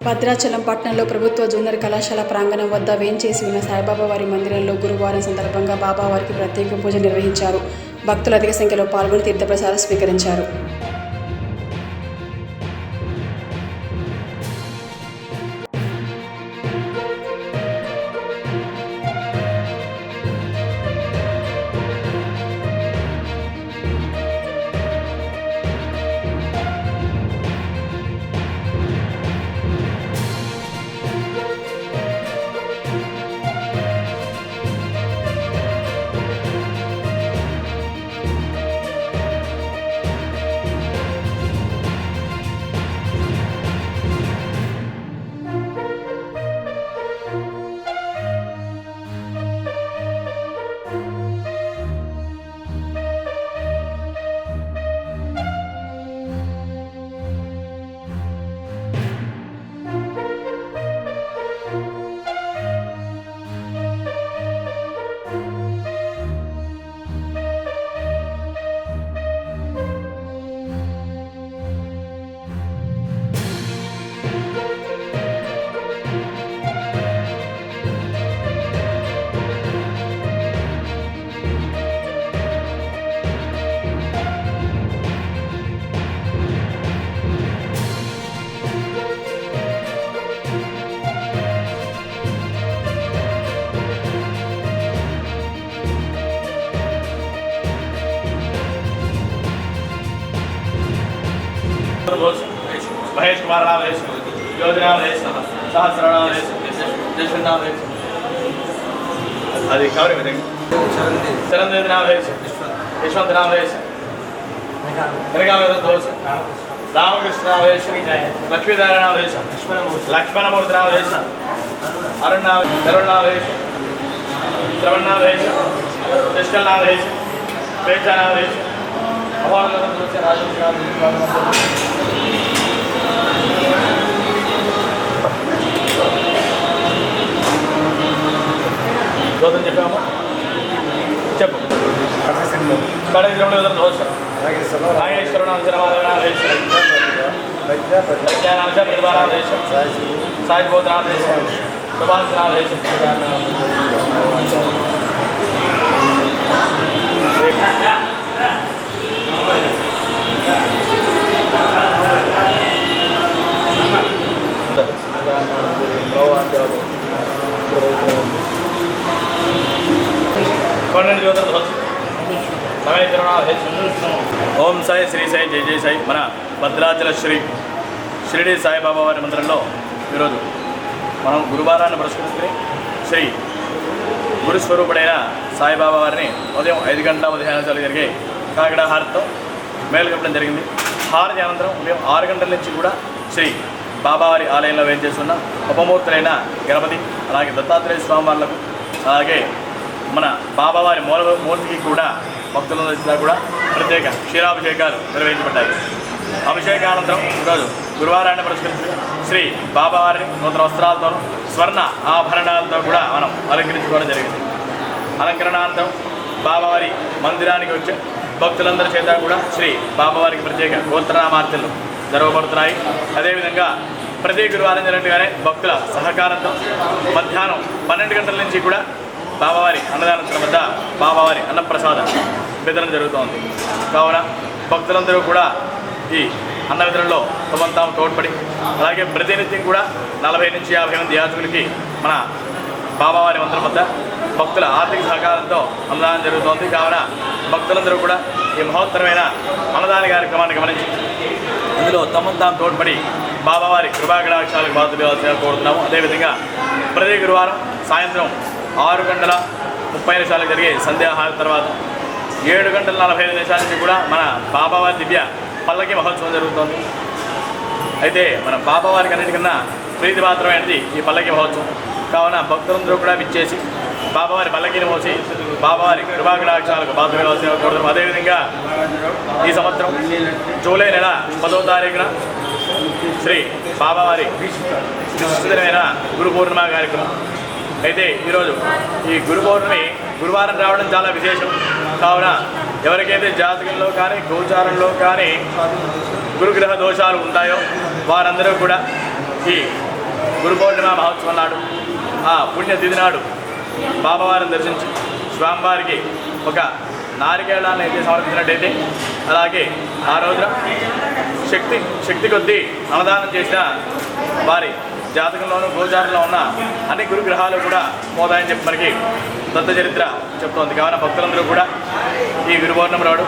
భద్రాచలం పట్టణంలో ప్రభుత్వ జూనియర్ కళాశాల ప్రాంగణం వద్ద వేంచేసి ఉన్న సాయిబాబా వారి మందిరంలో గురువారం సందర్భంగా బాబావారికి ప్రత్యేక పూజ నిర్వహించారు. భక్తులు అధిక సంఖ్యలో పాల్గొని తీర్థప్రసాదం స్వీకరించారు. महेश कुमार नाम है, योजना है, सहस्र नाम है, जशन नाम है, अरे कवर में देंगे चरणदेव नाम है, यशवंत नाम है, मेरे में दोस्त रामकृष्ण नाम है, लक्ष्मीनारायण नाम है, लक्ष्मणमूर्ति नाम है, अरुण नाम है, श्रवण नाम है, निष्कल नाम है, पेचा नाम है, గౌతమ్ చెప్పాము చెప్పు కడగిరిలో దోష నాగేశ్వర సాయి బోధనాథ సుభాషనాథ ఓం సాయి శ్రీ సాయి జై జై సాయి. మన భద్రాచల షిరిడి సాయిబాబా వారి మందిరంలో ఈరోజు మనం గురువారాన్ని పురస్కరించుకుని శ్రీ గురుస్వరూపుడైన సాయిబాబా వారిని ఉదయం 5 గంటల 15 నిమిషాలు జరిగే కాకిడ హారతితో మేలుకొల్పడం జరిగింది. హారతి అనంతరం ఉదయం 6 గంటల నుంచి కూడా శ్రీ బాబావారి ఆలయంలో వేయించేస్తున్న ఉపమూర్తులైన గణపతి, అలాగే దత్తాత్రేయ స్వామివార్లకు, అలాగే మన బాబావారి మూర్తికి కూడా భక్తులందరూ కూడా ప్రత్యేక క్షీరాభిషేకాలు నిర్వహించబడ్డాయి. అభిషేకానంతరం ఈరోజు గురువారాన్ని పురస్కరించి శ్రీ బాబావారిని నూతన వస్త్రాలతోనూ స్వర్ణ ఆభరణాలతో కూడా మనం అలంకరించుకోవడం జరిగింది. అలంకరణానంతరం బాబావారి మందిరానికి వచ్చే భక్తులందరి చేత కూడా శ్రీ బాబావారికి ప్రత్యేక గోత్రనామార్చనలు జరగబడుతున్నాయి. అదేవిధంగా ప్రతి గురువారం జరిగినట్టుగానే భక్తుల సహకారంతో మధ్యాహ్నం 12 గంటల నుంచి కూడా బాబావారి అన్నదానం వద్ద బాబావారి అన్నప్రసాద వితరణ జరుగుతోంది. కావున భక్తులందరూ కూడా ఈ అన్న వితరణలో తమంతాం తోడ్పడి, అలాగే ప్రతినిత్యం కూడా 40 నుంచి 50 మంది యాత్రికులకి మన బాబావారి మందిరం వద్ద భక్తుల ఆర్థిక సహకారంతో అన్నదానం జరుగుతోంది. కావున భక్తులందరూ కూడా ఈ మహోత్తరమైన అన్నదాన కార్యక్రమాన్ని గమనించి ఇందులో తమంతాం తోడ్పడి బాబావారి కృపాకటాక్షాలకు బాధ్యత కోరుతున్నాము. అదేవిధంగా ప్రతి గురువారం సాయంత్రం 6 గంటల 30 నిమిషాలకు జరిగే సంధ్యాహారం తర్వాత 7 గంటల 45 నిమిషాల నుంచి కూడా మన బాబావారి దివ్య పల్లకి మహోత్సవం జరుగుతుంది. అయితే మన బాబావారికి అన్నిటికన్నా ప్రీతిపాత్రమైనది ఈ పల్లకి మహోత్సవం. కావున భక్తులందరూ కూడా విచ్చేసి బాబావారి పల్లకిని మోసి బాబావారి కృపాకటాక్షాలకు బాధ్యత కోరుతున్నాము. అదేవిధంగా ఈ సంవత్సరం జూలై నెల 10వ తారీఖున శ్రీ బాబావారి విశిష్టమైన గురు పూర్ణిమ కార్యక్రమం. అయితే ఈరోజు ఈ గురు పౌర్ణమి గురువారం రావడం చాలా విశేషం. కావున ఎవరికైతే జాతకంలో కానీ గోచారంలో కానీ గురుగ్రహ దోషాలు ఉంటాయో వారందరూ కూడా ఈ గురు పౌర్ణిమ మహోత్సవం నాడు ఆ పుణ్యతిథి నాడు బాబావారిని దర్శించి స్వామివారికి ఒక నారికేళాన్ని అయితే సమర్పించినట్టయితే, అలాగే ఆ రోజున శక్తి కొద్దీ అన్నదానం చేసిన వారి జాతకంలోనూ గోచారంలో ఉన్న అన్ని గురుగ్రహాలు కూడా పోతాయని చెప్పి మనకి దత్త చరిత్ర చెప్తోంది. కావున భక్తులందరూ కూడా ఈ గురు పౌర్ణమి నాడు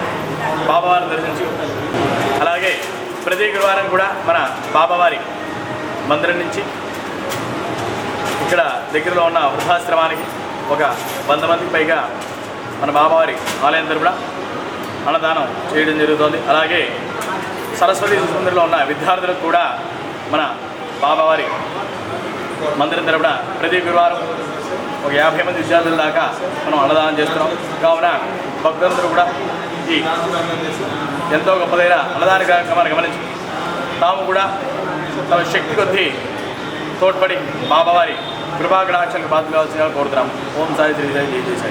బాబావారిని దర్శించి, అలాగే ప్రతి గురువారం కూడా మన బాబావారి మందిరం నుంచి ఇక్కడ దగ్గరలో ఉన్న వృద్ధాశ్రమానికి ఒక 100 మందికి పైగా మన బాబావారి ఆలయం తరపున అన్నదానం చేయడం జరుగుతుంది. అలాగే సరస్వతి శిశు మందిరంలో ఉన్న విద్యార్థులకు కూడా మన బాబావారి మందిరం తరపున ప్రతి గురువారం ఒక 50 మంది విద్యార్థుల దాకా మనం అన్నదానం చేస్తున్నాం. కావున భక్తులందరూ కూడా ఈ ఎంతో గొప్పదైన అన్నదాన కార్యక్రమాన్ని గమనించి తాము కూడా తమ శక్తి కొద్దీ తోడ్పడి బాబావారి కృపాకటాక్షానికి పాత్ర కావాల్సిందిగా కోరుతున్నాం. ఓం సాయి శ్రీ సాయి జై జై సాయి.